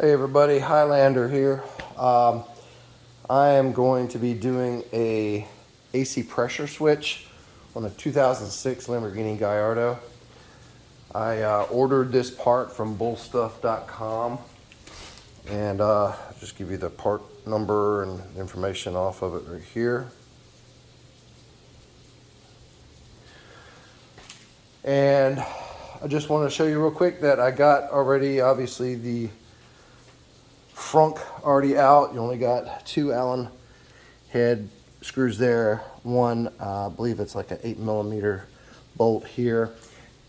Hey everybody, Highlander here. I am going to be doing a AC pressure switch on a 2006 Lamborghini Gallardo. I ordered this part from bullstuff.com, and I'll just give you the part number and information off of it right here. And I just want to show you real quick that I got already, obviously, the frunk already out. You only got two Allen head screws there. One, I believe it's like an 8mm bolt here.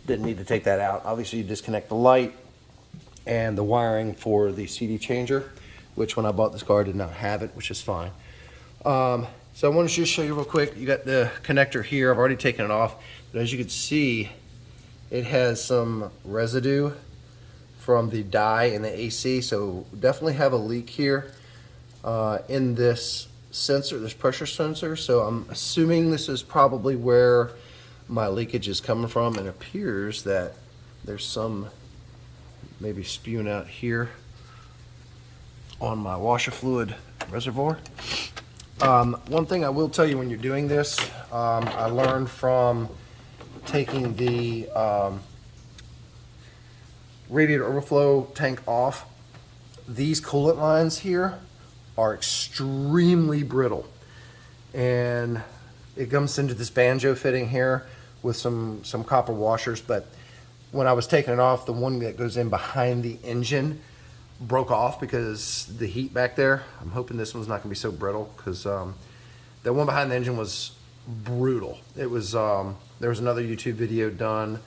Didn't need to take that out. Obviously, you disconnect the light and the wiring for the CD changer, which when I bought this car, I did not have it, which is fine. So I want to just show you real quick. You got the connector here. I've already taken it off, but as you can see, it has some residue from the dye in the AC, so definitely have a leak here in this sensor, this pressure sensor. So I'm assuming this is probably where my leakage is coming from, and it appears that there's some maybe spewing out here on my washer fluid reservoir. One thing I will tell you when you're doing this, I learned from taking the radiator overflow tank off. These coolant lines here are extremely brittle, and it comes into this banjo fitting here with some copper washers. But when I was taking it off, the one that goes in behind the engine broke off because the heat back there. I'm hoping this one's not gonna be so brittle, because the one behind the engine was brutal. It was there was another YouTube video done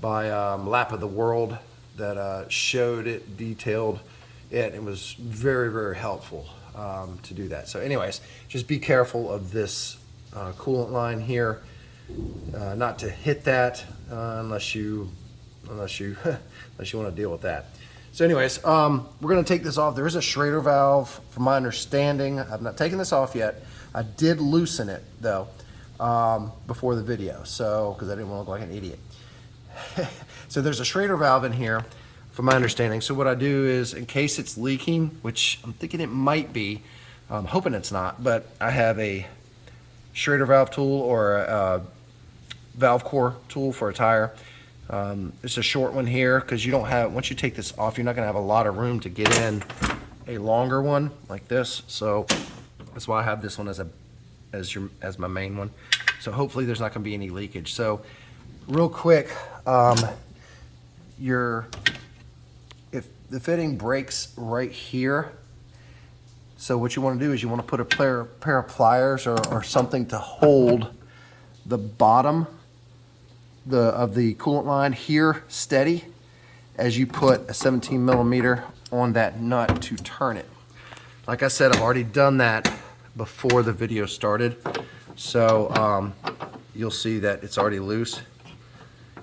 by Lap of the World that showed it, detailed it. It was very, very helpful to do that. So anyways, just be careful of this coolant line here, not to hit that unless you want to deal with that. So anyways, we're going to take this off. There is a Schrader valve, from my understanding. I've not taken this off yet. I did loosen it though before the video, so because I didn't want to look like an idiot. So there's a Schrader valve in here, from my understanding. So what I do is, in case it's leaking, which I'm thinking it might be, I'm hoping it's not, but I have a Schrader valve tool or a valve core tool for a tire. It's a short one here, because you don't have, once you take this off, you're not going to have a lot of room to get in a longer one like this. So that's why I have this one as my main one. So hopefully there's not going to be any leakage. So real quick, if the fitting breaks right here, so what you want to do is you want to put a pair of pliers or something to hold the bottom of the coolant line here steady as you put a 17mm on that nut to turn it. Like I said, I've already done that before the video started, so you'll see that it's already loose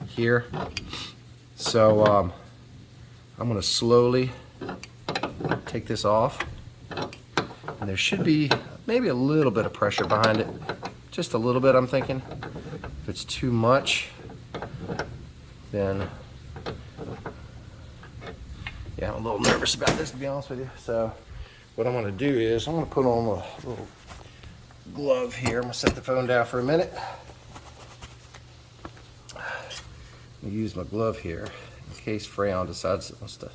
here. So I'm going to slowly take this off, and there should be maybe a little bit of pressure behind it, just a little bit, I'm thinking. If it's too much, then yeah, I'm a little nervous about this, to be honest with you. So what I'm going to do is I'm going to put on a little glove here. I'm going to set the phone down for a minute. Use my glove here in case Freon decides it wants to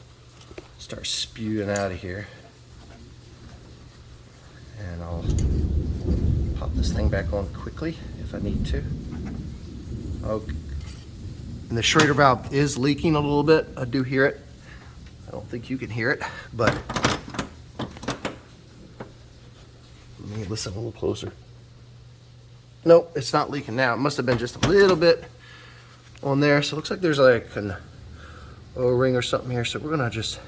start spewing out of here. And I'll pop this thing back on quickly if I need to. Okay. And the Schrader valve is leaking a little bit. I do hear it. I don't think you can hear it, but let me listen a little closer. Nope, it's not leaking now. It must have been just a little bit on there. So it looks like there's like an O-ring or something here. So we're gonna just,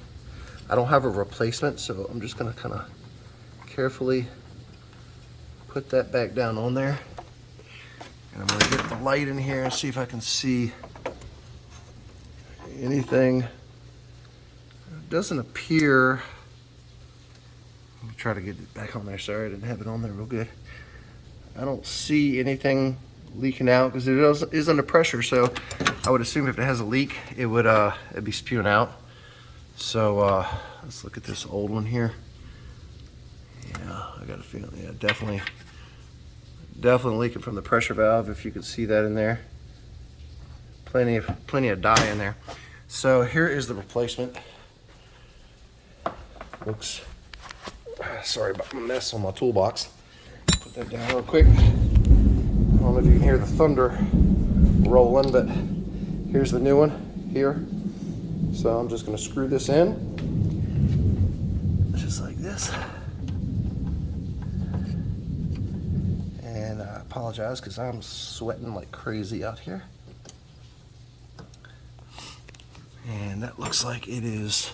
I don't have a replacement, so I'm just gonna kind of carefully put that back down on there. And I'm gonna get the light in here and see if I can see anything. It doesn't appear, let me try to get it back on there. Sorry, I didn't have it on there real good. I don't see anything leaking out because it is under pressure, so I would assume if it has a leak, it would it'd be spewing out. So let's look at this old one here. Yeah, I got a feeling, yeah, definitely leaking from the pressure valve, if you can see that in there. Plenty of dye in there. So here is the replacement. Looks, sorry about the mess on my toolbox. Put that down real quick. I don't know if you can hear the thunder rolling, but here's the new one here. So I'm just going to screw this in, just like this. And I apologize because I'm sweating like crazy out here. And that looks like it is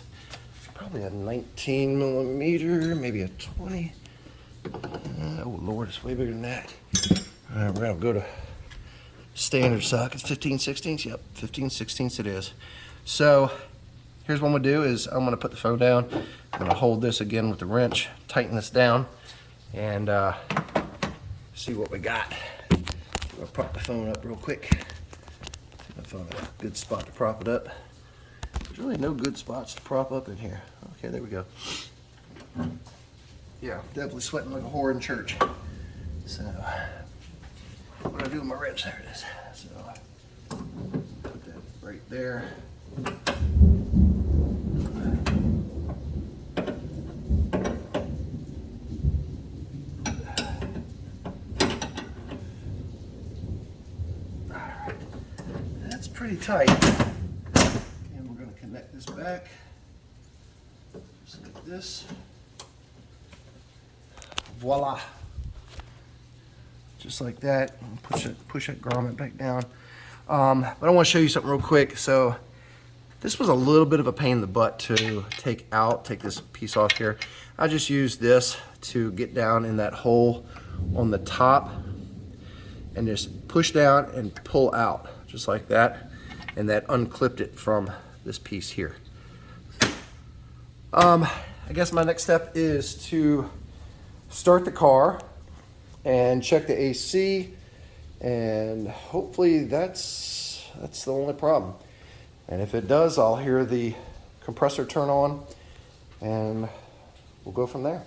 probably a 19 millimeter, maybe a 20. Oh Lord, it's way bigger than that. All right, we're gonna go to standard sockets, 15/16. Yep, 15/16 it is. So here's what I'm gonna do is I'm gonna put the phone down. I'm gonna hold this again with the wrench, tighten this down, and see what we got. I'll prop the phone up real quick. I found a good spot to prop it up. There's really no good spots to prop up in here. Okay, there we go. Yeah, definitely sweating like a whore in church. So, what do I do with my wrench? There it is. So, put that right there. Alright, that's pretty tight. And we're going to connect this back. Just like this. Voila. Just like that. Push that grommet back down. But I want to show you something real quick. So this was a little bit of a pain in the butt to take this piece off here. I just used this to get down in that hole on the top and just push down and pull out just like that. And that unclipped it from this piece here. I guess my next step is to start the car and check the AC, and hopefully that's the only problem. And if it does, I'll hear the compressor turn on and we'll go from there.